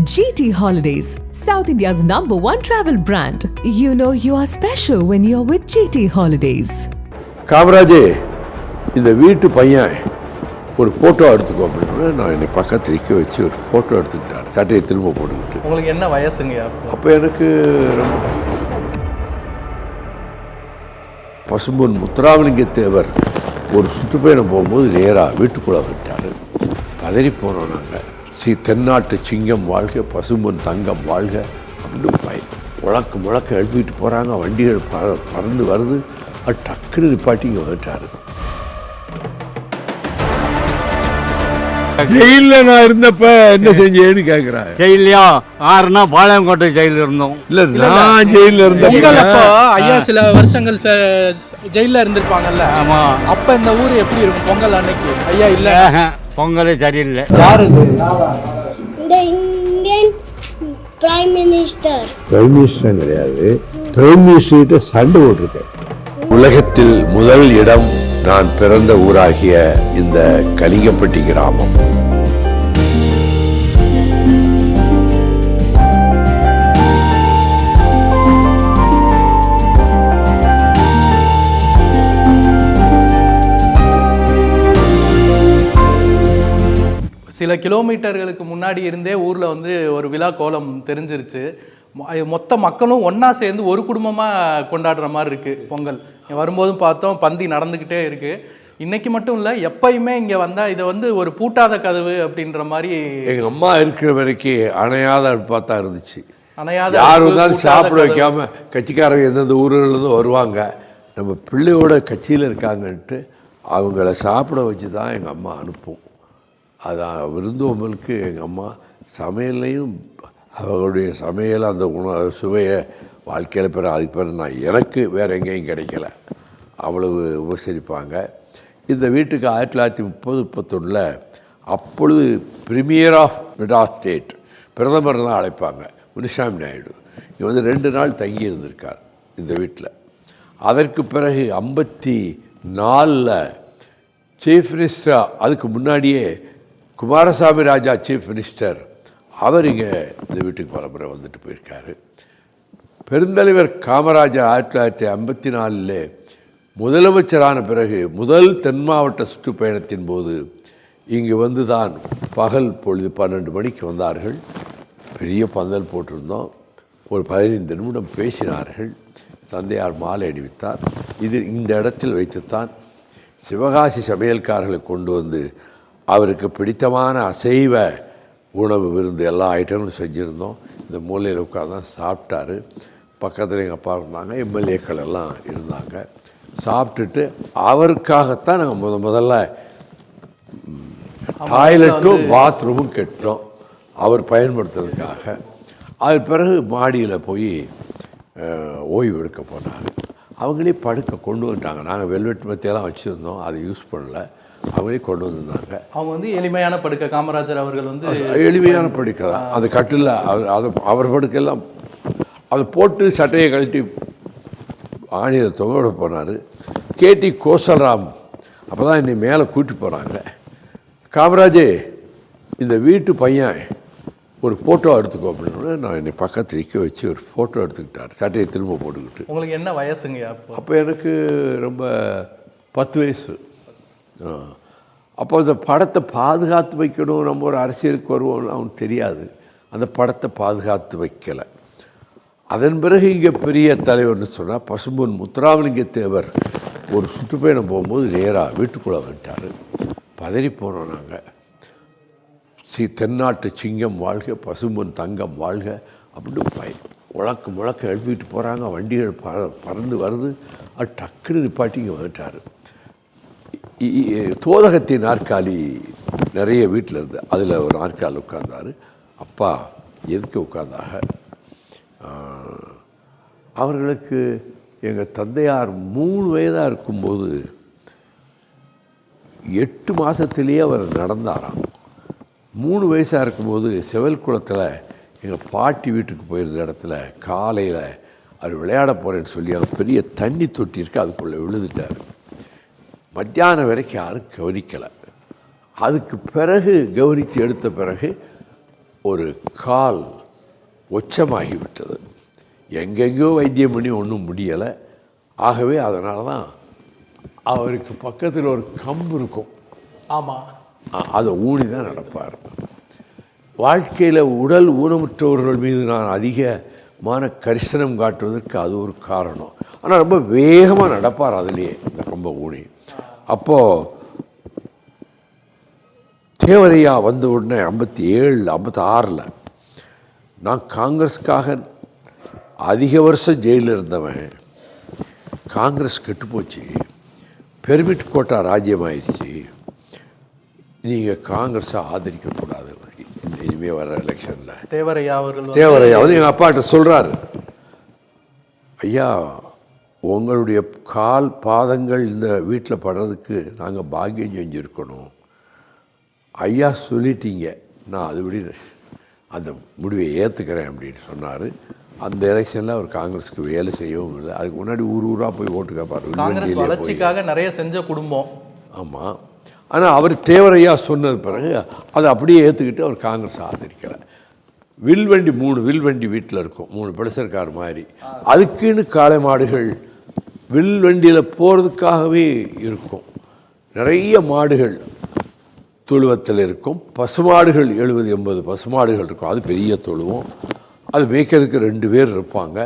GT Holidays, South India's #1 travel brand. You know you are special when you're with GT Holidays. காமராஜே, இந்த வீட்டு பையன் ஒரு photo எடுத்துக்கோ அப்படின்னு நான் என்னை பக்கத்து நிற்க வச்சு ஒரு ஃபோட்டோ எடுத்துக்கிட்டார். சட்டையை திரும்ப போட்டுக்கிட்டு. உங்களுக்கு என்ன வயசுங்க? அப்போ எனக்கு ரொம்ப பசும்பொன் முத்துராமலிங்க தேவர் ஒரு சுற்றுப்பயணம் போகும்போது நேராக வீட்டுக்குள்ளே விட்டார். பதறி போனோம் நாங்கள். தென்னாட்டு சிங்கம் வாழ்க, பசும்பொன் தங்கம் வாழ்க அப்படின்னு முழக்க எழுப்பிட்டு போகிறாங்க. வண்டிகள் பறந்து வருது. அது டக்குன்னு நிப்பாட்டி இங்கே வந்துட்டார். ஜெயிலில் நான் இருந்தப்ப என்ன செஞ்சேன்னு கேட்குறாங்க. ஜெயிலையா 6 பாளையங்கோட்டை ஜெயிலில் இருந்தோம். இல்லை, நான் ஜெயிலில் இருந்தேன். ஐயா சில வருஷங்கள் ஜெயிலில் இருந்திருப்பாங்கல்ல. ஆமாம். அப்போ இந்த ஊர் எப்படி இருக்கும் பொங்கல் அன்னைக்கு? ஐயா இல்லை, பொங்கலே சரியில்லை. யார் இது? The Indian Prime Minister. Prime minister கிடையாது, பிரைம் மினிஸ்டர்கிட்ட சண்டை போட்டிருக்கேன். உலகத்தில் முதல் இடம் நான் பிறந்த ஊராகிய இந்த கலிங்கப்பட்டி கிராமம். சில கிலோமீட்டர்களுக்கு முன்னாடி இருந்தே ஊரில் வந்து ஒரு விழா கோலம் தெரிஞ்சிருச்சு. மொத்த மக்களும் ஒன்றா சேர்ந்து ஒரு குடும்பமாக கொண்டாடுற மாதிரி இருக்குது பொங்கல். வரும்போதும் பார்த்தோம், பந்தி நடந்துக்கிட்டே இருக்குது. இன்னைக்கு மட்டும் இல்லை, எப்பயுமே இங்கே வந்தால் இதை வந்து ஒரு பூட்டாத கதவு அப்படின்ற மாதிரி. எங்கள் அம்மா இருக்கிற வரைக்கும் அணையாத அடுப்பாக தான் இருந்துச்சு. அணையாத யார் வந்தாலும் சாப்பிட வைக்காம கட்சிக்காரங்க எந்தெந்த ஊர்கள்லேருந்து வருவாங்க, நம்ம பிள்ளையோட கட்சியில் இருக்காங்கன்ட்டு அவங்கள சாப்பிட வச்சு தான் எங்கள் அம்மா அனுப்பும். அதான் விருந்தோம்பலுக்கு எங்கள் அம்மா சமையல்லையும் அவர்களுடைய சமையல் அந்த சுவையை வாழ்க்கையில் பெற அதுக்கு பிறகு நான் எனக்கு வேறு எங்கேயும் கிடைக்கல. அவ்வளவு உபசரிப்பாங்க. இந்த வீட்டுக்கு 1930-31 அப்பொழுது பிரீமியர் ஆஃப் மெட்ராஸ் ஸ்டேட் பிரதமர் தான் அழைப்பாங்க, முனுசாமி நாயுடு. இங்கே வந்து 2 நாள் தங்கி இருந்திருக்கார் இந்த வீட்டில். அதற்கு பிறகு 54 சீஃப் மினிஸ்டர், அதுக்கு முன்னாடியே குமாரசாமி ராஜா சீஃப் மினிஸ்டர், அவர் இங்கே இந்த வீட்டுக்கு பலமுறை வந்துட்டு போயிருக்காரு. பெருந்தலைவர் காமராஜர் 1954 முதலமைச்சரான பிறகு முதல் தென் மாவட்ட சுற்றுப்பயணத்தின் போது இங்கு வந்து தான் பகல் பொழுது 12 மணிக்கு வந்தார்கள். பெரிய பந்தல் போட்டிருந்தோம். ஒரு 15 நிமிடம் பேசினார்கள். தந்தையார் மாலை அணிவித்தார். இந்த இடத்தில் வைத்துத்தான் சிவகாசி சமையல்காரர்களை கொண்டு வந்து அவருக்கு பிடித்தமான அசைவ உணவு விருந்து எல்லா ஐட்டங்களும் செஞ்சுருந்தோம். இந்த மூலையில் உட்காந்து தான் சாப்பிட்டாரு. பக்கத்தில் எங்கள் அப்பா இருந்தாங்க, எம்எல்ஏக்கள் எல்லாம் இருந்தாங்க. சாப்பிட்டுட்டு அவருக்காகத்தான் நாங்கள் முதல்ல டாய்லெட்டும் பாத்ரூமும் கெட்டோம் அவர் பயன்படுத்துறதுக்காக. அது பிறகு மாடியில் போய் ஓய்வு எடுக்க போனார். அவங்களே படுக்க கொண்டு வந்துட்டாங்க. நாங்கள் வெல்வெட் மெத்தையெல்லாம் வச்சுருந்தோம், அதை யூஸ் பண்ணல. அவங்களே கொண்டு வந்திருந்தாங்க. அவங்க வந்து எளிமையான படுக்கை. காமராஜர் அவர்கள் வந்து எளிமையான படுக்கை தான். அந்த கட்டில் அவர் படுக்கையெல்லாம் அதை போட்டு சட்டையை கழட்டி ஆணியில் தொங்க போனார். கேடி கோசல்ராம் அப்போ தான் என்னை மேலே கூட்டி போகிறாங்க. காமராஜே, இந்த வீட்டு பையன் ஒரு ஃபோட்டோ எடுத்துக்கோ அப்படின்னு நான் என்னை பக்கத்து நிற்க வச்சு ஒரு ஃபோட்டோ எடுத்துக்கிட்டார். சட்டையை திரும்ப போட்டுக்கிட்டு. உங்களுக்கு என்ன வயசுங்க? அப்போ எனக்கு ரொம்ப 10 வயசு. அப்போ அந்த படத்தை பாதுகாத்து வைக்கணும், நம்ம ஒரு அரசியலுக்கு வருவோம்னு அவனுக்கு தெரியாது. அந்த படத்தை பாதுகாத்து வைக்கலை. அதன் பிறகு இங்கே பெரிய தலைவர்னு சொன்னால் பசும்பொன் முத்துராமலிங்க தேவர் ஒரு சுற்றுப்பயணம் போகும்போது நேராக வீட்டுக்குள்ளே வந்துட்டார். பதறி போனோம் நாங்கள். தென்னாட்டு சிங்கம் வாழ்க, பசும்பொன் தங்கம் வாழ்க அப்படின்னு முழக்க எழுப்பிட்டு போகிறாங்க. வண்டிகள் பறந்து வருது. அது டக்குன்னு நிப்பாட்டி இங்கே வந்துட்டார். தோதகத்தின் நாற்காலி நிறைய வீட்டில் இருந்து அதில் ஒரு நாற்காலி உட்கார்ந்தார். அப்பா எதுக்கு உட்கார்ந்தாங்க? அவர்களுக்கு எங்கள் தந்தையார் 3 வயதாக இருக்கும்போது 8 மாதத்துலேயே அவர் நடந்தாராம். 3 வயசாக இருக்கும்போது செவல் குளத்தில் எங்கள் பாட்டி வீட்டுக்கு போயிருந்த இடத்துல காலையில் அவர் விளையாட போகிறேன்னு சொல்லி அவர் பெரிய தண்ணி தொட்டி இருக்கு, அதுக்குள்ளே விழுந்துட்டார். மத்தியானம் வரைக்கும் யாரும் கவனிக்கலை. அதுக்கு பிறகு கவனித்து எடுத்த பிறகு ஒரு கால் ஒச்சமாகிவிட்டது. எங்கெங்கோ வைத்தியம் பண்ணி ஒன்றும் முடியலை. ஆகவே அதனால தான் அவருக்கு பக்கத்தில் ஒரு கம்பு இருக்கும். ஆமாம், அதை ஊனி தான் நடப்பார். வாழ்க்கையில் உடல் ஊனமுற்றவர்கள் மீது நான் அதிகமான கரிசனம் காட்டுவதற்கு அது ஒரு காரணம். ஆனால் ரொம்ப வேகமாக நடப்பார் அதுலேயே, ரொம்ப ஊனி. அப்போது தேவரையா வந்த உடனே 57 56 நான் காங்கிரஸுக்காக அதிக வருஷம் ஜெயிலில் இருந்தவன். காங்கிரஸ் கெட்டுப்போச்சு, பெர்மிட் கோட்டா ராஜ்யமாயிடுச்சு, நீங்கள் காங்கிரஸை ஆதரிக்கக்கூடாது இனிமேல் வர எலெக்ஷனில். தேவரையா வந்து எங்கள் அப்பாட்ட சொல்கிறாரு, ஐயா உங்களுடைய கால் பாதங்கள் இந்த வீட்டில் படுறதுக்கு நாங்கள் பாக்கியம் செஞ்சுருக்கணும். ஐயா சொல்லிட்டீங்க, நான் அதுபடி அந்த முடிவை ஏற்றுக்கிறேன் அப்படின்னு சொன்னார். அந்த எலெக்ஷனில் அவர் காங்கிரஸுக்கு வேலை செய்யவும் இல்லை. அதுக்கு முன்னாடி ஊராக போய் ஓட்டு கேட்பார். காங்கிரஸ் வளர்ச்சிக்காக நிறைய செஞ்ச குடும்பம். ஆமாம். ஆனால் அவர் தேவரையா சொன்னது பிறகு அதை அப்படியே ஏற்றுக்கிட்டு அவர் காங்கிரஸ் ஆதரிக்கலை. வில்வண்டி 3 வில்வண்டி வீட்டில் இருக்கும், 3 படசர்கார் மாதிரி. அதுக்குன்னு காளை மாடுகள் வில்வண்டியில் போகிறதுக்காகவே இருக்கும். நிறைய மாடுகள் தொழுவத்தில் இருக்கும். பசுமாடுகள் 70-80 பசுமாடுகள் இருக்கும். அது பெரிய தொழுவம். அது மேய்க்கிறதுக்கு 2 பேர் இருப்பாங்க.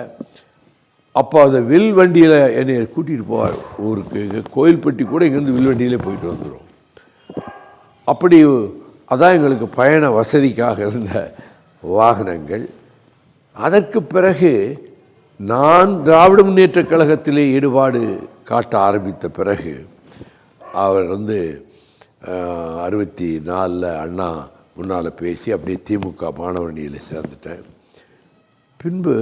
அப்போ அந்த வில் வண்டியில் என்னை கூட்டிகிட்டு போவார் ஊருக்கு. கோயில்பட்டி கூட இங்கேருந்து வில்வண்டியிலே போயிட்டு வந்துடும். அப்படி அதான் எங்களுக்கு பயண வசதிக்காக இருந்த வாகனங்கள். அதற்கு பிறகு நான் திராவிட முன்னேற்ற கழகத்திலே ஈடுபாடு காட்ட ஆரம்பித்த பிறகு அவர் 64 அண்ணா முன்னால் பேசி அப்படியே திமுக மாணவரணியில் சேர்ந்துட்டேன். பின்பு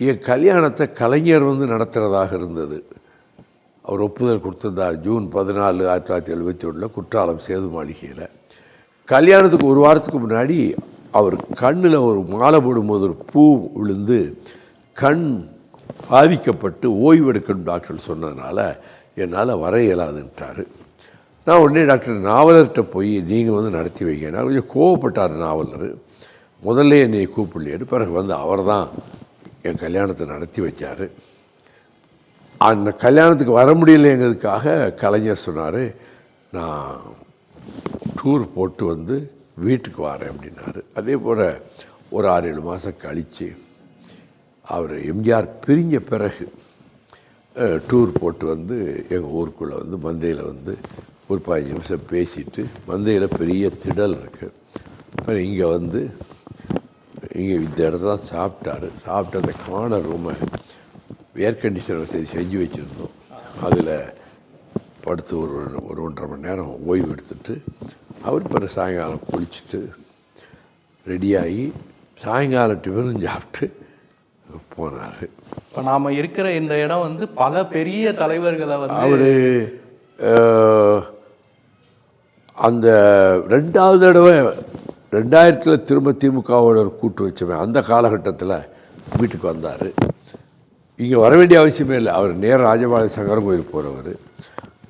என் கல்யாணத்தை கலைஞர் நடத்துகிறதாக இருந்தது. அவர் ஒப்புதல் கொடுத்திருந்தார். ஜூன் 14, 1971 குற்றாலம் சேது மாளிகையில். கல்யாணத்துக்கு ஒரு வாரத்துக்கு முன்னாடி அவர் கண்ணில் ஒரு மாலை போடும்போது ஒரு பூ விழுந்து கண் பாதிக்கப்பட்டு ஓய்வெடுக்கணும் டாக்டர் சொன்னதுனால என்னால் வர இயலாதுன்ட்டார். நான் உடனே டாக்டர் நாவலர்கிட்ட போய் நீங்கள் நடத்தி வைங்க. நான் கொஞ்சம் கோவப்பட்டார் நாவலர். முதல்ல என்னை கூப்பிடலையேன்னு. பிறகு அவர் தான் என் கல்யாணத்தை நடத்தி வச்சார். அந்த கல்யாணத்துக்கு வர முடியலைங்கிறதுக்காக கலைஞர் சொன்னார், நான் டூர் போட்டு வீட்டுக்கு வரேன் அப்படின்னாரு. அதே போல் ஒரு 6-7 மாதம் கழித்து அவர் எம்ஜிஆர் பிரிஞ்ச பிறகு டூர் போட்டு எங்கள் ஊருக்குள்ளே மந்தையில் ஒரு 15 நிமிஷம் பேசிட்டு, மந்தையில் பெரிய திடல் இருக்குது. இங்கே இங்கே இந்த இடத்துல தான் சாப்பிட்டாரு. சாப்பிட்டு அந்த கார்னர் ரூமை ஏர் கண்டிஷனர் வசதி செஞ்சு வச்சுருந்தோம். அதில் படுத்து ஒரு 1.5 மணி நேரம் ஓய்வு எடுத்துட்டு அவர் பிறகு சாயங்காலம் குளிச்சுட்டு ரெடியாகி சாயங்காலம் டிஃபனும் சாப்பிட்டு போனார். இப்போ நாம் இருக்கிற இந்த இடம் பல பெரிய தலைவர்களை அவர் அந்த 2வது தடவை 2000 திரும்ப திமுகவோட ஒரு கூட்டு வச்சவன் அந்த காலகட்டத்தில் வீட்டுக்கு வந்தார். இங்கே வர வேண்டிய அவசியமே இல்லை. அவர் நேர ராஜபாளைய சங்கரன் கோயில் போகிறவர்.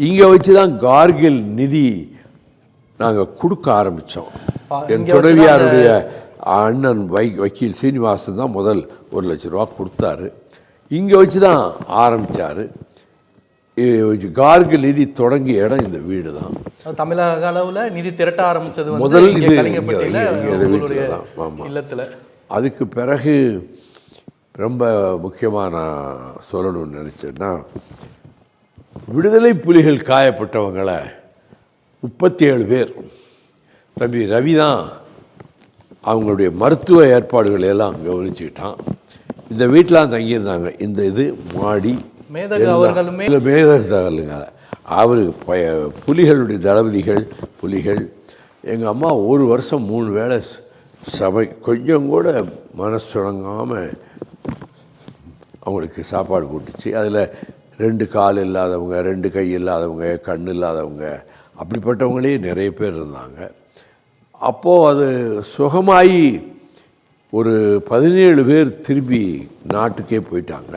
இங்கே வச்சு தான் கார்கில் நிதி நாங்கள் கொடுக்க ஆரம்பித்தோம். என் துணைவியாருடைய அண்ணன் வக்கீல் சீனிவாசன் தான் முதல் 1 லட்ச ரூபா கொடுத்தாரு. இங்கே வச்சு தான் ஆரம்பித்தார். கார்கில் நிதி தொடங்கிய இடம் இந்த வீடு தான். தமிழக அளவில் நிதி திரட்ட ஆரம்பித்தது முதல் இல்லத்தில். அதுக்கு பிறகு ரொம்ப முக்கியமாக நான் சொல்லணும்னு நினச்சேன்னா, விடுதலை புலிகள் காயப்பட்டவங்களை 37 பேர் தம்பி ரவி தான் அவங்களுடைய மருத்துவ ஏற்பாடுகளை எல்லாம் கவனிச்சுக்கிட்டான். இந்த வீட்டிலாம் தங்கியிருந்தாங்க. இந்த இது மாடி மேதகலுங்க. அவருக்கு புலிகளுடைய தளபதிகள் புலிகள். எங்கள் அம்மா ஒரு வருஷம் 3 வேளை கொஞ்சம் கூட மனசு தொடங்காமல் அவங்களுக்கு சாப்பாடு போட்டுச்சு. அதில் 2 கால் இல்லாதவங்க, 2 கை இல்லாதவங்க, கண் இல்லாதவங்க, அப்படிப்பட்டவங்களே நிறைய பேர் இருந்தாங்க. அப்போது அது சுகமாயி ஒரு 17 பேர் திரும்பி நாட்டுக்கே போயிட்டாங்க.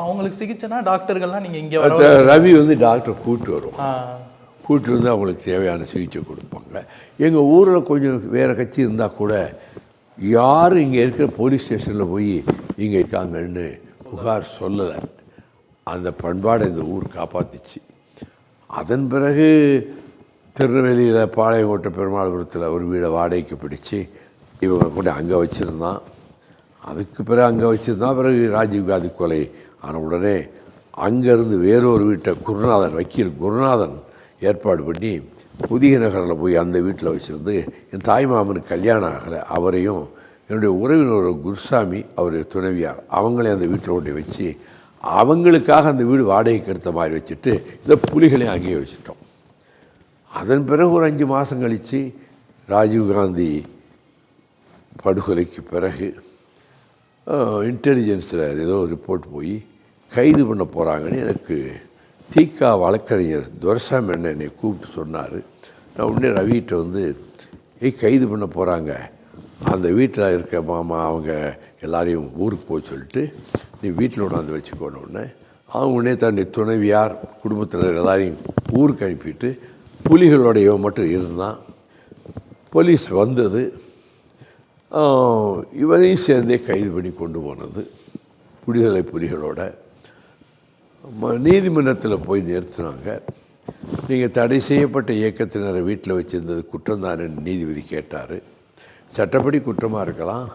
அவங்களுக்கு சிகிச்சைனா டாக்டர்கள்லாம் நீங்கள் இங்கே ரவி டாக்டர் கூப்பிட்டு வருவோம். கூப்பிட்டு அவங்களுக்கு தேவையான சிகிச்சை கொடுப்பாங்க. எங்கள் ஊரில் கொஞ்சம் வேறு கட்சி இருந்தால் கூட யாரும் இங்கே இருக்கிற போலீஸ் ஸ்டேஷனில் போய் இங்கே இருக்காங்கன்னு புகார் சொல்லலை. அந்த பண்பாடை இந்த ஊர் காப்பாற்றிச்சு. அதன் பிறகு திருநெல்வேலியில் பாளையங்கோட்டை பெருமாள்புரத்தில் ஒரு வீடை வாடகைக்கு பிடிச்சி இவங்க கூட அங்கே வச்சுருந்தான். அதுக்கு பிறகு அங்கே வச்சுருந்தான். பிறகு ராஜீவ்காந்தி கொலை ஆன உடனே அங்கேருந்து வேறொரு வீட்டை குருநாதன், வக்கீல் குருநாதன் ஏற்பாடு பண்ணி புதிய நகரில் போய் அந்த வீட்டில் வச்சுருந்து என் தாய் மாமனுக்கு கல்யாணம் ஆகலை, அவரையும் என்னுடைய உறவினர் குருசாமி அவருடைய துணைவியார் அவங்களே அந்த வீட்டில் கொண்டு வச்சு அவங்களுக்காக அந்த வீடு வாடகைக்கு எடுத்த மாதிரி வச்சுட்டு இந்த புலிகளையும் அங்கேயே வச்சுட்டோம். அதன் பிறகு ஒரு 5 மாதம் கழித்து ராஜீவ்காந்தி படுகொலைக்கு பிறகு இன்டெலிஜென்ஸில் ஏதோ ரிப்போர்ட் போய் கைது பண்ண போகிறாங்கன்னு எனக்கு தீகா வழக்கறிஞர் துரைசாமி அண்ணன் என்னை கூப்பிட்டு சொன்னார். நான் உடனே ரவிகிட்ட வந்து கைது பண்ண போகிறாங்க, அந்த வீட்டில் இருக்க மாமா அவங்க எல்லாரையும் ஊருக்கு போய் சொல்லிட்டு நீ வீட்டில் கொண்டாந்து வச்சுக்கோன்னு அவங்க உடனே தன்னுடைய துணைவியார் குடும்பத்தினர் எல்லாரையும் ஊருக்கு அனுப்பிட்டு புலிகளோடைய மட்டும் இருந்தான். போலீஸ் வந்தது, இவரையும் சேர்ந்தே கைது பண்ணி கொண்டு போனது. விடுதலை புலிகளோட நீதிமன்றத்தில் போய் நிறுத்தினாங்க. நீங்கள் தடை செய்யப்பட்ட இயக்கத்தினரை வீட்டில் வச்சுருந்தது குற்றம் தானே நீதிபதி கேட்டார். சட்டப்படி குற்றமாக இருக்கலாம்,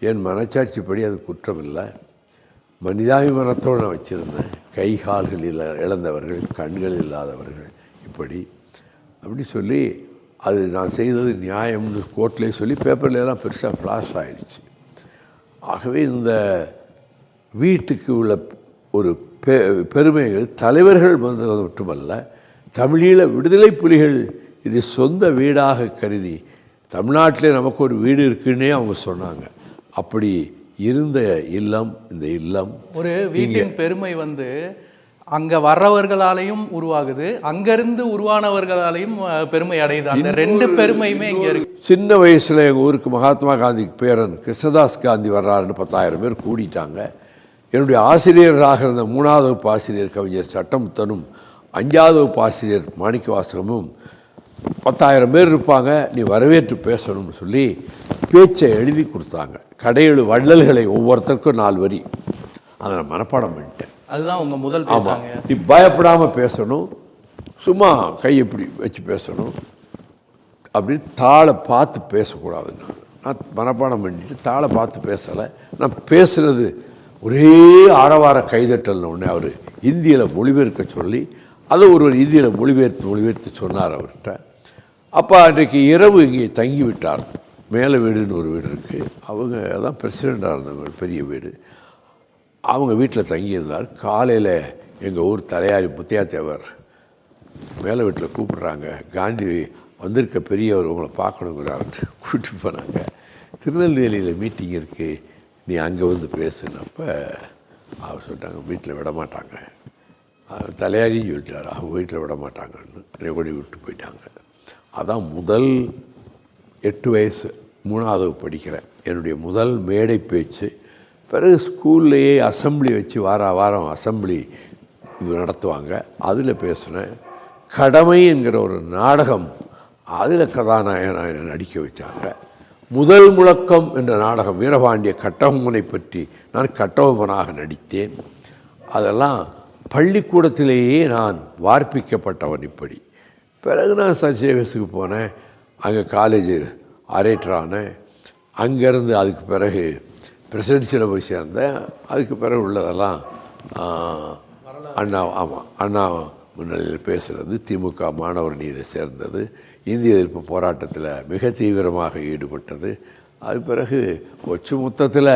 என் மனச்சாட்சிப்படி அது குற்றம் இல்லை. மனிதாபிமானத்தோடு நான் வச்சுருந்தேன். கை கால்கள் இழந்தவர்கள், கண்கள் இல்லாதவர்கள், இப்படி அப்படி சொல்லி அது நான் செய்தது நியாயம்னு கோர்ட்லேயே சொல்லி பேப்பர்லாம் பெருசாக ஃப்ளாஷ் ஆகிடுச்சு. ஆகவே இந்த வீட்டுக்கு உள்ள ஒரு பெருமைகள் தலைவர்கள் வந்தது மட்டுமல்ல, தமிழீழ விடுதலை புலிகள் இது சொந்த வீடாக கருதி தமிழ்நாட்டிலே நமக்கு ஒரு வீடு இருக்குன்னே அவங்க சொன்னாங்க. அப்படி இருந்த இல்லம் இந்த இல்லம். ஒரு வீட்டின் பெருமை வந்து அங்கே வர்றவர்களாலையும் உருவாகுது, அங்கேருந்து உருவானவர்களாலையும் பெருமை அடையுது. அந்த 2 பெருமையுமே இங்கே இருக்கு. சின்ன வயசில் எங்கள் ஊருக்கு மகாத்மா காந்திக்கு பேரன் கிருஷ்ணதாஸ் காந்தி வர்றாருன்னு 10,000 பேர் கூடிட்டாங்க. என்னுடைய ஆசிரியர்களாக இருந்த 3ஆவது வகுப்பு ஆசிரியர் கவிஞர் சட்டமுத்தனும் 5ஆவது வகுப்பு ஆசிரியர் மாணிக்க வாசகமும் 10,000 பேர் இருப்பாங்க, நீ வரவேற்று பேசணும்னு சொல்லி பேச்சை எழுதி கொடுத்தாங்க. கடையெழு வள்ளல்களை ஒவ்வொருத்தருக்கும் 4 வரி அதை நான் மனப்பாடம் பண்ணிட்டேன். அதுதான் உங்க முதல் பேசாங்க. நீ பயப்படாமல் பேசணும், சும்மா கை எப்படி வச்சு பேசணும், அப்படின்னு தாளை பார்த்து பேசக்கூடாதுங்க. நான் மனப்பாடம் பண்ணிட்டு தாளை பார்த்து பேசலை. நான் பேசுனது ஒரே ஆரவார கைதட்டல்னு ஒன்று அவர் இந்தியில் மொழிபெயர்க்க சொல்லி அதை ஒருவர் இந்தியில் மொழிபெயர்த்து சொன்னார் அவர்கிட்ட. அப்போ அன்றைக்கு இரவு இங்கே தங்கி விட்டார். மேலே வீடுன்னு ஒரு வீடு இருக்குது, அவங்க தான் பிரசிடெண்ட்டாக இருந்தவங்க, பெரிய வீடு. அவங்க வீட்டில் தங்கியிருந்தார். காலையில் எங்கள் ஊர் தலையாரி முத்தையா தேவர் மேலே வீட்டில் கூப்பிட்றாங்க, காந்தி வந்திருக்க பெரியவர் உங்களை பார்க்கணுங்கிறார்ட்டு கூப்பிட்டு போனாங்க. திருநெல்வேலியில் மீட்டிங் இருக்குது, நீ அங்கே வந்து பேசுனப்போ அவர் சொல்லிட்டாங்க வீட்டில் விட மாட்டாங்க. தலையாரியும் சொல்லிட்டார், அவங்க வீட்டில் விட மாட்டாங்கன்னு ரெவடி விட்டு போயிட்டாங்க. அதான் முதல் 8 வயசு 3ஆவது படிக்கிறேன், என்னுடைய முதல் மேடை பேச்சு. பிறகு ஸ்கூல்லையே அசம்பிளி வச்சு வாரம் அசம்பிளி நடத்துவாங்க, அதில் பேசினேன். கடமை என்கிற ஒரு நாடகம், அதில் கதாநாயகனாக நடிக்க வச்சாங்க. முதல் முழக்கம் என்ற நாடகம் வீரபாண்டிய கட்டபொம்மனை பற்றி நான் கட்டபொம்மனாக நடித்தேன். அதெல்லாம் பள்ளிக்கூடத்திலேயே நான் வார்ப்பிக்கப்பட்டவன். இப்படி பிறகு நான் சர்ச்சேவஸுக்கு போனேன், அங்கே காலேஜ் அரேட்டரானேன். அங்கேருந்து அதுக்கு பிறகு பிரசிடென்சியில் போய் சேர்ந்தேன். அதுக்கு பிறகு உள்ளதெல்லாம் அண்ணா முன்னிலையில் பேசுகிறது, திமுக மாணவர் அணியில் சேர்ந்தது, இந்திய எதிர்ப்பு போராட்டத்தில் மிக தீவிரமாக ஈடுபட்டது. அது பிறகு ஒச்சு மொத்தத்தில்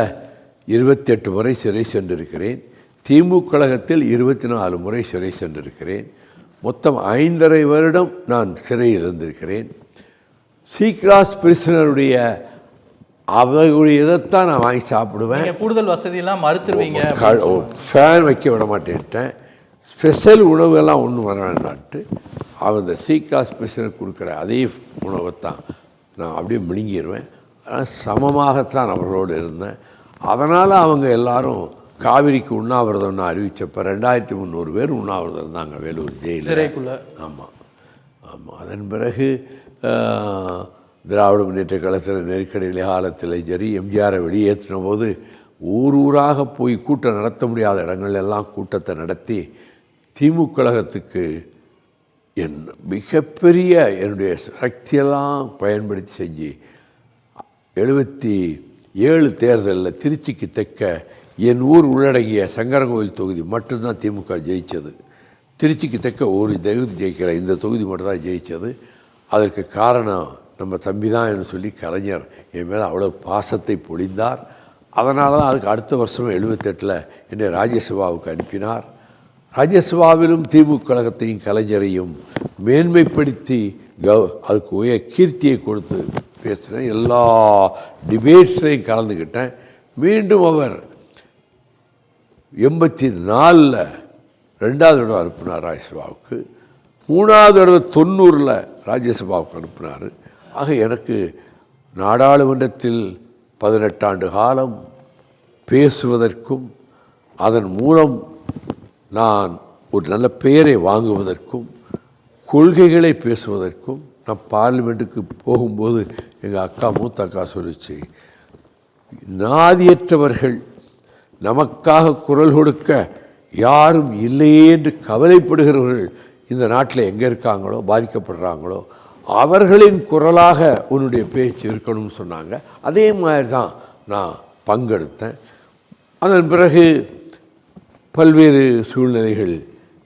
28 முறை சிறை சென்றிருக்கிறேன். திமுக கழகத்தில் 24 முறை சிறை சென்றிருக்கிறேன். மொத்தம் 5.5 வருடம் நான் சிறையில் இருந்திருக்கிறேன். சீக்ராஸ் பிரிசனருடைய அவர்களுடைய இதைத்தான் நான் வாங்கி சாப்பிடுவேன். கூடுதல் வசதியெல்லாம் மறுத்துருவீங்க. ஃபேன் வைக்க விட மாட்டேன்ட்டேன். ஸ்பெஷல் உணவுகள்லாம் ஒன்றும் வர வேண்டான்ட்டு அந்த சீக்ராஸ் பிரிசனர் கொடுக்குற அதே உணவைத்தான் நான் அப்படியே முழுங்கிடுவேன். ஆனால் சமமாகத்தான் அவர்களோடு இருந்தேன். அதனால் அவங்க எல்லாரும் காவிரிக்கு உண்ணாவிரதம்னு அறிவித்தப்போ 2300 பேர் உண்ணாவிரதம் இருந்தாங்க வேலூர் ஜெயிலில். சிறைக்குள்ள. ஆமாம். அதன் பிறகு திராவிட முன்னேற்ற கழகத்தில் நெருக்கடி காலத்தில் சரி எம்ஜிஆரை வெளியேற்றின போது ஊராக போய் கூட்டம் நடத்த முடியாத இடங்கள் எல்லாம் கூட்டத்தை நடத்தி திமுக கழகத்துக்கு என் மிகப்பெரிய என்னுடைய சக்தியெல்லாம் பயன்படுத்தி செஞ்சு 77 தேர்தலில் திருச்சிக்கு தெற்க என் ஊர் உள்ளடங்கிய சங்கரங்கோவில் தொகுதி மட்டும்தான் திமுக ஜெயித்தது. திருச்சிக்கு தெற்க ஒரு தொகுதி ஜெயிக்கலை, இந்த தொகுதி மட்டும்தான் ஜெயித்தது. அதற்கு காரணம் நம்ம தம்பி தான் என்று சொல்லி கலைஞர் என் மேலே அவ்வளோ பாசத்தை பொழிந்தார். அதனால தான் அதுக்கு அடுத்த வருஷம் 78 என்னை ராஜ்யசபாவுக்கு அனுப்பினார். ராஜ்யசபாவிலும் திமுக கழகத்தையும் கலைஞரையும் மேன்மைப்படுத்தி அதுக்கு கீர்த்தியை கொடுத்து பேசினேன். எல்லா டிபேட்ஸ்லையும் கலந்துக்கிட்டேன். மீண்டும் அவர் 84 2வது தடவை அனுப்பினார் ராஜ்யசபாவுக்கு, 3வது தடவை 90 ராஜ்யசபாவுக்கு அனுப்பினார். ஆக எனக்கு நாடாளுமன்றத்தில் 18 ஆண்டு காலம் பேசுவதற்கும் அதன் மூலம் நான் ஒரு நல்ல பெயரை வாங்குவதற்கும் கொள்கைகளை பேசுவதற்கும் நான் பார்லிமெண்ட்டுக்கு போகும்போது எங்கள் மூத்த அக்கா சொல்லிச்சு, நாதியற்றவர்கள் நமக்காக குரல் கொடுக்க யாரும் இல்லையே என்று கவலைப்படுகிறவர்கள் இந்த நாட்டில் எங்கே இருக்காங்களோ பாதிக்கப்படுறாங்களோ அவர்களின் குரலாக உன்னுடைய பேச்சு இருக்கணும்னு சொன்னாங்க. அதே மாதிரி தான் நான் பங்கெடுத்தேன். அதன் பிறகு பல்வேறு சூழ்நிலைகள்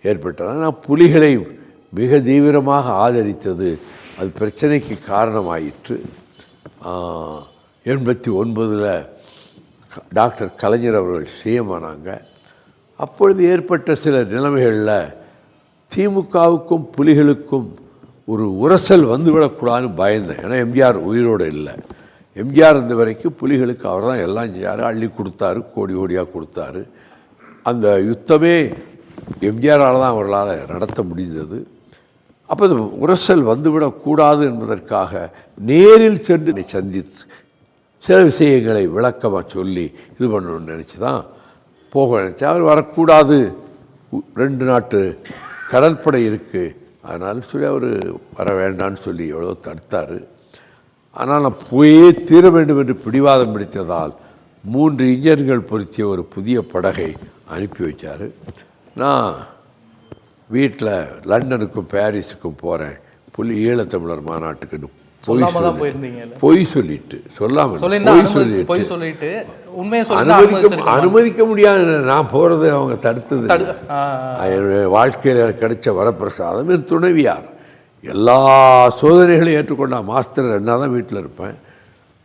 ஏற்பட்டன. நான் புலிகளை மிக தீவிரமாக ஆதரித்தது அது பிரச்சனைக்கு காரணமாயிற்று. 89 டாக்டர் கலைஞர் அவர்கள் சிஎம்மானாங்க. அப்பொழுது ஏற்பட்ட சில நிலைமைகளில் திமுகவுக்கும் புலிகளுக்கும் ஒரு உரசல் வந்துவிடக்கூடாதுன்னு பயந்தேன். ஏன்னா எம்ஜிஆர் உயிரோடு இல்லை. எம்ஜிஆர் இருந்த வரைக்கும் புலிகளுக்கு அவர் தான் எல்லாம் செஞ்சார், அள்ளி கொடுத்தாரு, கோடி கோடியாக கொடுத்தாரு. அந்த யுத்தமே எம்ஜிஆரால் தான் அவர்களால் நடத்த முடிந்தது. அப்போ இந்த உரசல் வந்துவிடக்கூடாது என்பதற்காக நேரில் சென்று சந்தித்து சில விஷயங்களை விளக்கமாக சொல்லி இது பண்ணணும்னு நினச்சி தான் போக நினச்சேன். அவர் வரக்கூடாது, 2 நாட்டு கடற்படை இருக்குது, அதனால சொல்லி அவர் வர வேண்டான்னு சொல்லி எவ்வளோ தடுத்தார். ஆனால் நான் போயே தீர வேண்டும் என்று பிடிவாதம் பிடித்ததால் 3 இன்ஜின்கள் பொருத்திய ஒரு புதிய படகை அனுப்பி வச்சார். நான் வீட்டில் லண்டனுக்கும் பாரிஸுக்கும் போகிறேன், ஈழத்தமிழர் மாநாட்டுக்கு பொய் சொல்லிட்டு அனுமதிக்க முடியாது. நான் போகிறது அவங்க தடுத்தது. என்னுடைய வாழ்க்கையில் கிடைச்ச வரப்பிரசாதம் என் துணைவியார் எல்லா சோதனைகளையும் ஏற்றுக்கொண்டா. மாஸ்டர் 2 தான் வீட்டில் இருப்பேன்.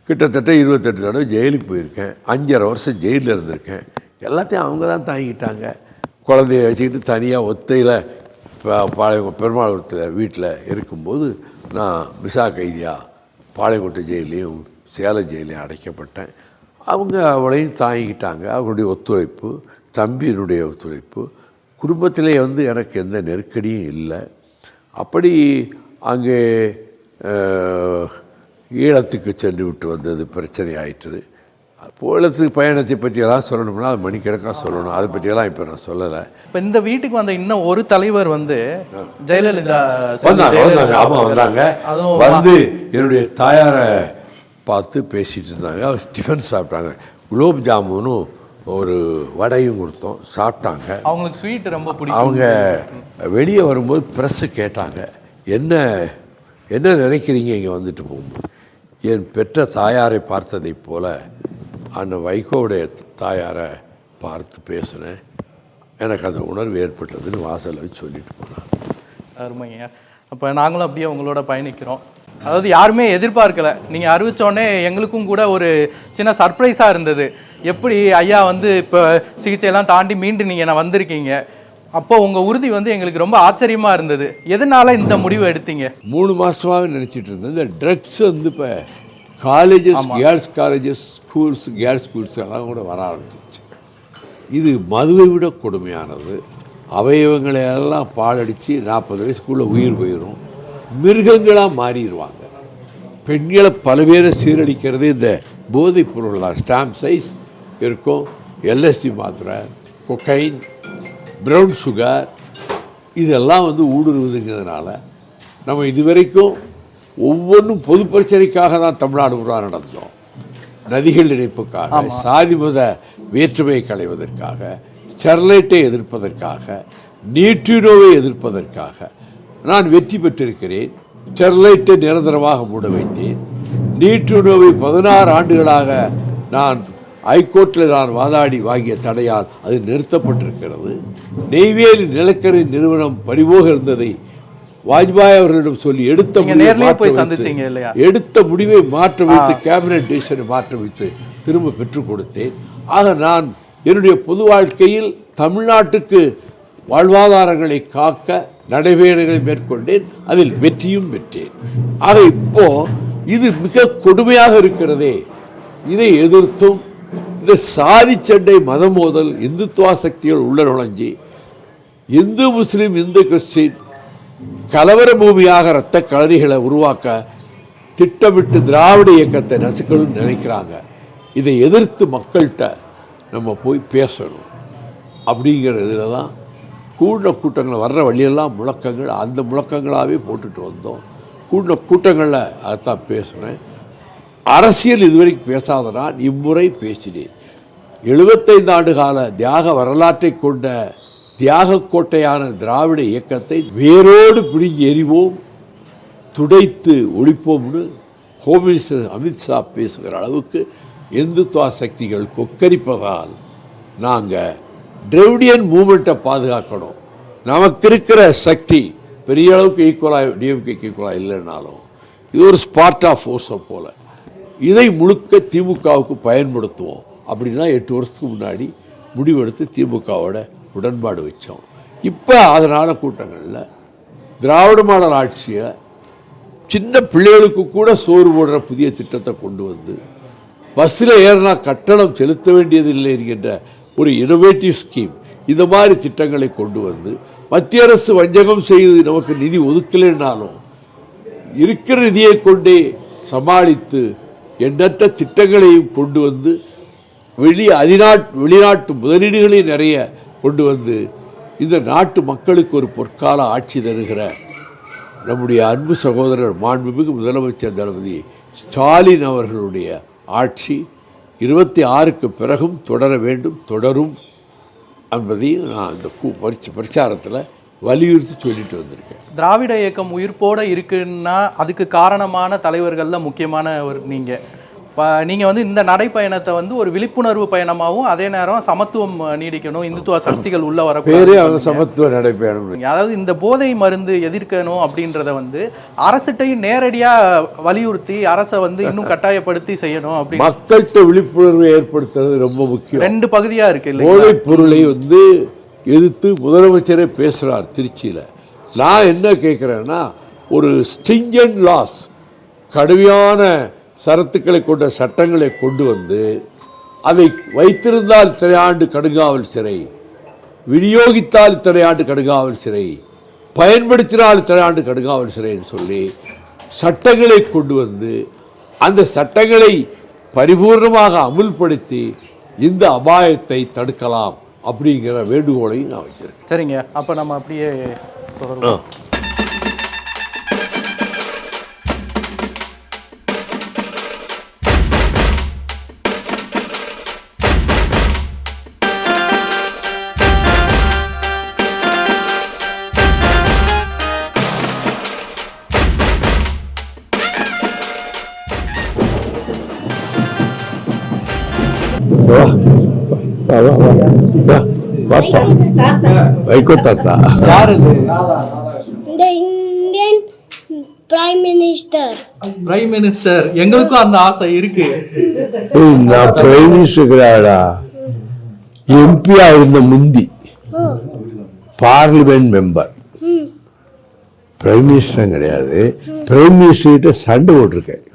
கிட்டத்தட்ட 28 தடவை ஜெயிலுக்கு போயிருக்கேன். 5.5 வருஷம் ஜெயிலில் இருந்திருக்கேன். எல்லாத்தையும் அவங்க தான் தாங்கிட்டாங்க. குழந்தைய வச்சுக்கிட்டு தனியாக ஒத்தையில் பெருமாளூரத்தில் வீட்டில் இருக்கும்போது நான் மிசா கைதியாக பாளையங்கோட்டை ஜெயிலையும் சேலம் ஜெயிலையும் அடைக்கப்பட்டேன். அவங்க அவளையும் தாங்கிக்கிட்டாங்க. அவங்களுடைய ஒத்துழைப்பு, தம்பியினுடைய ஒத்துழைப்பு, குடும்பத்திலே எனக்கு எந்த நெருக்கடியும் இல்லை. அப்படி அங்கே ஈழத்துக்கு சென்று விட்டு வந்தது பிரச்சனை ஆயிட்டுது. ஈழத்துக்கு பயணத்தை பற்றியெல்லாம் சொல்லணும்னா அது மணிக்கணக்காக சொல்லணும். அதை பற்றியெல்லாம் இப்போ நான் சொல்லலை. இப்போ இந்த வீட்டுக்கு வந்த இன்னும் ஒரு தலைவர் ஜெயலலிதா வந்தாங்க. வந்து என்னுடைய தாயாரை பார்த்து பேசிகிட்டு இருந்தாங்க. அவர் டிஃபன் சாப்பிட்டாங்க. குலோப் ஜாமுனும் ஒரு வடையும் கொடுத்தோம், சாப்பிட்டாங்க. அவங்களுக்கு ஸ்வீட் ரொம்ப பிடிக்கும். அவங்க வெளியே வரும்போது ப்ரெஸ்ஸு கேட்டாங்க, என்ன நினைக்கிறீங்க இங்கே வந்துட்டு போகும்போது? என் பெற்ற தாயாரை பார்த்ததைப் போல அந்த வைகோவுடைய தாயாரை பார்த்து பேசினேன். எனக்கு அந்த உணர்வு ஏற்பட்டதுன்னு வாசலில் வச்சு சொல்லிட்டு போனாங்க. அருமைங்க. அப்போ நாங்களும் அப்படியே உங்களோட பயணிக்கிறோம். அதாவது யாருமே எதிர்பார்க்கலை. நீங்கள் அறிவித்தோடனே எங்களுக்கும் கூட ஒரு சின்ன சர்ப்ரைஸாக இருந்தது. எப்படி ஐயா இப்போ சிகிச்சையெல்லாம் தாண்டி மீண்டும் நீங்கள் வந்திருக்கீங்க. அப்போ உங்கள் உறுதி எங்களுக்கு ரொம்ப ஆச்சரியமாக இருந்தது. எதனால இந்த முடிவு எடுத்தீங்க? 3 மாதமாகவே நினச்சிட்டு இருந்தேன். இந்த ட்ரக்ஸ் இப்போ colleges, girls colleges, schools, girls schools எல்லாம் கூட வர ஆரம்பிச்சிச்சு. இது மதுவை விட கொடுமையானது. அவயவங்களை எல்லாம் பாலடித்து 40 வயசுக்குள்ளே உயிர் போயிடும். மிருகங்களாக மாறிடுவாங்க. பெண்களை பல பேரை சீரழிக்கிறது இந்த போதைப் பொருள் தான். ஸ்டாம்ப் சைஸ் இருக்கும், எல்எஸ்டி மாத்திரை, கொக்கைன், ப்ரௌன் சுகர், இதெல்லாம் ஊடுருவுதுங்கிறதுனால நம்ம இதுவரைக்கும் ஒவ்வொன்றும் பொது பிரச்சனைக்காக தான் தமிழ்நாடு பூரா நடந்தோம். நதிகள் இணைப்புக்காக, சாதி மத வேற்றுமையை களைவதற்காக, ஸ்டெர்லைட்டை எதிர்ப்பதற்காக, நீட்டினோவை எதிர்ப்பதற்காக நான் வெற்றி பெற்றிருக்கிறேன். ஸ்டெர்லைட்டை நிரந்தரமாக மூட வைத்தேன். நீட்டினோவை 16 ஆண்டுகளாக நான் ஹைகோர்ட்டில் நான் வாதாடி வாங்கிய தடையால் அது நிறுத்தப்பட்டிருக்கிறது. நெய்வேலி நிலக்கரி நிறுவனம் பறிபோக இருந்ததை வாஜ்பாய் அவர்களிடம் சொல்லி எடுத்த முடிவை மாற்ற வைத்து கேபினட் டிசிஷனை மாற்ற வைத்து திரும்ப பெற்றுக் கொடுத்தேன். ஆக நான் என்னுடைய பொது வாழ்க்கையில் தமிழ்நாட்டுக்கு வாழ்வாதாரங்களை காக்க நடைபயணங்களை மேற்கொண்டேன். அதில் வெற்றியும் பெற்றேன். ஆக இப்போ இது மிக கொடுமையாக இருக்கிறதே. இதை எதிர்த்தும் இந்த சாதி சண்டை, மத மோதல், இந்துத்துவ சக்திகள் உள்ள நுழைஞ்சி இந்து முஸ்லீம், இந்து கிறிஸ்டின் கலவர பூமியாக இரத்த களரிகளை உருவாக்க திட்டமிட்டு திராவிட இயக்கத்தை நசுக்கணும்னு நினைக்கிறாங்க. இதை எதிர்த்து மக்கள்கிட்ட நம்ம போய் பேசணும். அப்படிங்கிற இதில் தான் கூட்டங்கள் வர்ற வழியெல்லாம் முழக்கங்கள், அந்த முழக்கங்களாகவே போட்டுட்டு வந்தோம். கூட்டங்களில் அதைத்தான் பேசுகிறேன். அரசியல் இதுவரைக்கும் பேசாத நான் இம்முறை பேசினேன். 75 ஆண்டு கால தியாக வரலாற்றை கொண்ட தியாக கோட்டையான திராவிட இயக்கத்தை வேரோடு பிடுங்கி எறிவோம், துடைத்து ஒழிப்போம்னு ஹோம் மினிஸ்டர் அமித்ஷா பேசுகிற அளவுக்கு இந்துத்துவ சக்திகள் கொக்கரிப்பதால் நாங்கள் டிராவிடியன் மூமெண்ட்டை பாதுகாக்கணும். நமக்கு இருக்கிற சக்தி பெரிய அளவுக்கு ஈக்குவலாக டிஎம்கேக்கு ஈக்குவலாக இல்லைன்னாலும் இது ஒரு ஸ்பார்ட்டா ஃபோர்ஸை போல் இதை முழுக்க திமுகவுக்கு பயன்படுத்துவோம் அப்படின்னா 8 வருஷத்துக்கு முன்னாடி முடிவெடுத்து திமுகவோட உடன்பாடு வச்சோம். இப்போ அதனால கூட்டங்களில் திராவிட மாடல் ஆட்சியை சின்ன பிள்ளைகளுக்கு கூட சோறு போடுற புதிய திட்டத்தை கொண்டு வந்து பஸ்ஸில் ஏறினா கட்டணம் செலுத்த வேண்டியதில்லை என்கின்ற ஒரு இனோவேட்டிவ் ஸ்கீம், இந்த மாதிரி திட்டங்களை கொண்டு வந்து மத்திய அரசு வஞ்சகம் செய்து நமக்கு நிதி ஒதுக்கலைன்னாலும் இருக்கிற நிதியை கொண்டே சமாளித்து எண்ணற்ற திட்டங்களையும் கொண்டு வந்து வெளிநாட்டு முதலீடுகளையும் நிறைய கொண்டு வந்து இந்த நாட்டு மக்களுக்கு ஒரு பொற்கால ஆட்சி தருகிற நம்முடைய அன்பு சகோதரர் மாண்புமிகு முதலமைச்சர் தளபதி ஸ்டாலின் அவர்களுடைய ஆட்சி 26க்கு பிறகும் தொடர வேண்டும், தொடரும் என்பதையும் நான் இந்த பிரச்சாரத்தில் வலியுறுத்தி சொல்லிட்டு வந்திருக்கேன். திராவிட இயக்கம் உயிர்ப்போட இருக்குன்னா அதுக்கு காரணமான தலைவர்களில் முக்கியமானவர் நீங்கள் வந்து இந்த நடைப்பயணத்தை வந்து ஒரு விழிப்புணர்வு பயணமாகவும் அதே நேரம் சமத்துவம் நீடிக்கணும், இந்துத்துவ சக்திகள் உள்ள வர சமத்துவ நடைப்பயணம், அதாவது இந்த போதை மருந்து எதிர்க்கணும் அப்படின்றத வந்து அரசிட்டையும் நேரடியாக வலியுறுத்தி அரசை வந்து இன்னும் கட்டாயப்படுத்தி செய்யணும். அப்படி மக்கள்கிட்ட விழிப்புணர்வு ஏற்படுத்துறது ரொம்ப முக்கியம். 2 பகுதியாக இருக்கு. போதைப் பொருளை வந்து எதிர்த்து முதலமைச்சரே பேசுகிறார் திருச்சியில். நான் என்ன கேட்குறேன்னா, ஒரு ஸ்ட்ரிஞ்சன்ட் லாஸ், கடுமையான சரத்துக்களை கொண்ட சட்டங்களை கொண்டு வந்து அதை வைத்திருந்தால் இத்தனை ஆண்டு கடுங்காவல் சிறை, விநியோகித்தால் இத்தனை ஆண்டு கடுங்காவல் சிறை, பயன்படுத்தினால் இத்தனை ஆண்டு கடுங்காவல் சிறைன்னு சொல்லி சட்டங்களை கொண்டு வந்து அந்த சட்டங்களை பரிபூர்ணமாக அமுல்படுத்தி இந்த அபாயத்தை தடுக்கலாம் அப்படிங்கிற வேண்டுகோளையும் நான் வச்சிருக்கேன். சரிங்க, அப்போ நம்ம அப்படியே தொடரும். Indian prime minister. எங்களுக்கும் அந்த ஆசை இருக்கு. நான் பிரைம் மினிஸ்டர் எம்பியா இருந்த முந்தி பார்லிமெண்ட் மெம்பர், பிரைம் மினிஸ்டர் கிடையாது. பிரைம் மினிஸ்டர் சண்டை போட்டிருக்கேன்.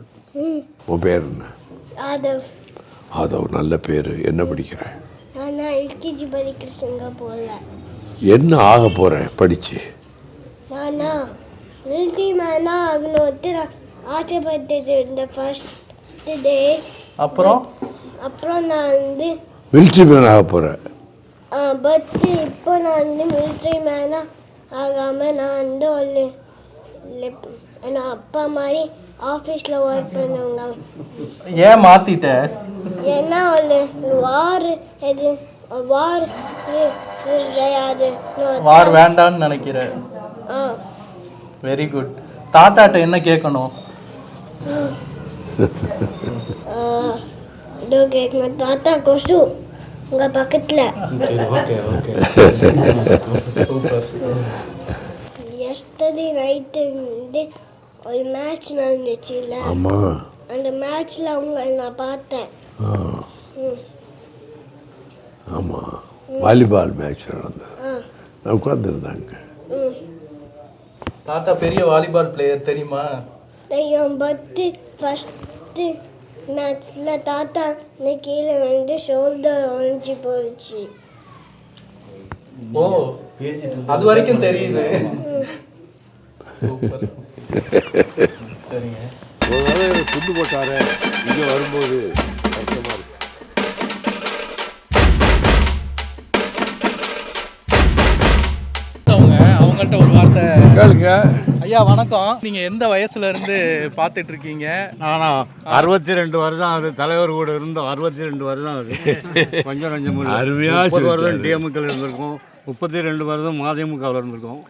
உன் பேர் என்ன? அதோ நல்ல பேரு. என்ன படிக்கிறேன்? என்ன ஆக போறேன் படிச்சு? அப்புறம் நான் வந்து மிலிட்ரி மேன் ஆக போறேன். பட் இப்போ நான் வந்து மிலிட்ரி மேனா ஆகாம நான் வந்து என் அப்பா மாதிரி ஆஃபீஸில் ஒர்க் பண்ணவங்க. ஏன் மாத்திட்ட? ஏன்னா ஒரு வார் இது வார் கிடையாது. வார் வேண்டான்னு நினைக்கிறேன். Very good. தாத்தாட்ட என்ன கேட்கணும்? இதோ கேட்கணும். தாத்தா கொசு உங்க பக்கத்துல. எஸ்டர்டே நைட்டு ஒரு மேட்ச் நடந்துச்சுல்ல, அந்த மேட்ச்ல உங்களை நான் பார்த்தேன். ஆமாம், வாலிபால் மேட்ச் நடந்தது. நான் உட்காந்துருந்தாங்க. தாத்தா பெரிய வாலிபால் பிளேயர் தெரியுமா? தெரியும். பத்து ஃபஸ்ட்டு மேட்ச்சில் தாத்தா கீழே வந்து ஷோல்டர் உடஞ்சி போயிடுச்சு. ஓ, அது வரைக்கும் தெரியுது. சரிங்க. ஒரு வேளை துண்டு போட்டாரு இங்கே வரும்போது கஷ்டமாக இருக்கு. அவங்கள்ட்ட ஒரு வார்த்தை கேளுங்க. ஐயா வணக்கம். நீங்க எந்த வயசுல இருந்து பாத்துட்டு இருக்கீங்க? நானா 62 வருஷம் அது தலைவர் கூட இருந்தோம். 62 வருஷம் அது கொஞ்சம் அருமையா 30 வருஷம் டிஎம்கேல இருந்திருக்கோம். 32 வருஷம் மதிமுகவில் இருந்திருக்கோம்.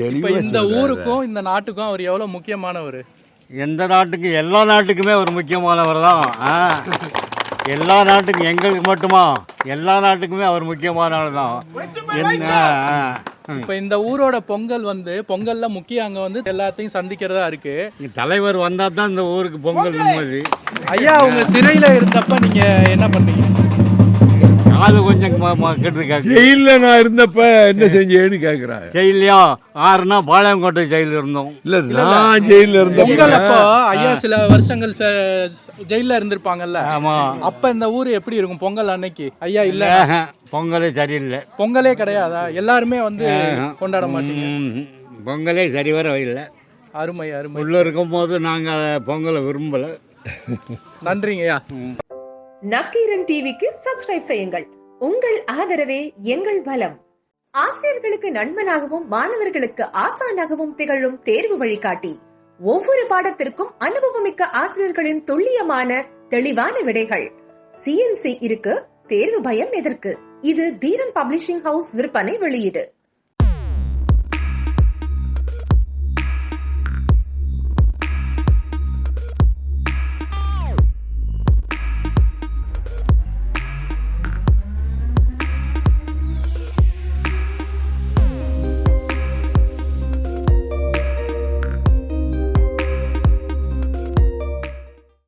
இப்ப இந்த ஊருக்கும் இந்த நாட்டுக்கும் அவர் எவ்வளவு முக்கியமானவர்? எந்த நாட்டுக்கு எல்லா நாட்டுக்குமே ஒரு முக்கியமானவர் தான். எல்லா நாட்டுக்கும், எங்களுக்கு மட்டுமா, எல்லா நாட்டுக்குமே அவர் முக்கியமானவர் தான். இப்ப இந்த ஊரோட பொங்கல் வந்து பொங்கல்ல முக்கிய அங்க வந்து எல்லாத்தையும் சந்திக்கிறதா இருக்கு. தலைவர் வந்தா தான் இந்த ஊருக்கு பொங்கல் நிம்மதி. ஐயா, உங்க சிறையில இருந்தப்ப நீங்க என்ன பண்ணீங்க? அது கொஞ்சம் ஜெயில நான் இருந்தப்ப என்ன செஞ்சேன்னு கேக்குறாங்க. ஜெயிலையா 6 நாள் பாளையங்கோட்டை ஜெயில இருந்தோம். இல்ல நான் ஜெயில இருந்த பொங்கல் அப்போ ஐயா சில வருஷங்கள் ஜெயில இருந்திருப்பாங்கல்ல. ஆமா. அப்ப இந்த ஊர் எப்படி இருக்கும் பொங்கல் அன்னைக்கு? ஐயா இல்ல, பொங்கலே சரியில்லை. பொங்கலே கிடையாதா? எல்லாருமே வந்து கொண்டாட மாட்டீங்க? பொங்கலே சரி வர இல்லை. அருமை அருமை. உள்ள இருக்கும் போது நாங்க பொங்கலை விரும்பல. நன்றிங்கய்யா. நக்கீரன் டிவிக்கு சப்ஸ்கிரைப் செய்யுங்கள். உங்கள் ஆதரவே எங்கள் பலம். ஆசிரியர்களுக்கு நண்பனாகவும் மாணவர்களுக்கு ஆசானாகவும் திகழும் தேர்வு வழிகாட்டி. ஒவ்வொரு பாடத்திற்கும் அனுபவமிக்க ஆசிரியர்களின் துல்லியமான தெளிவான விடைகள். CNC இருக்கு, தேர்வு பயம் எதற்கு? இது தீரன் பப்ளிஷிங் ஹவுஸ் விற்பனை வெளியீடு.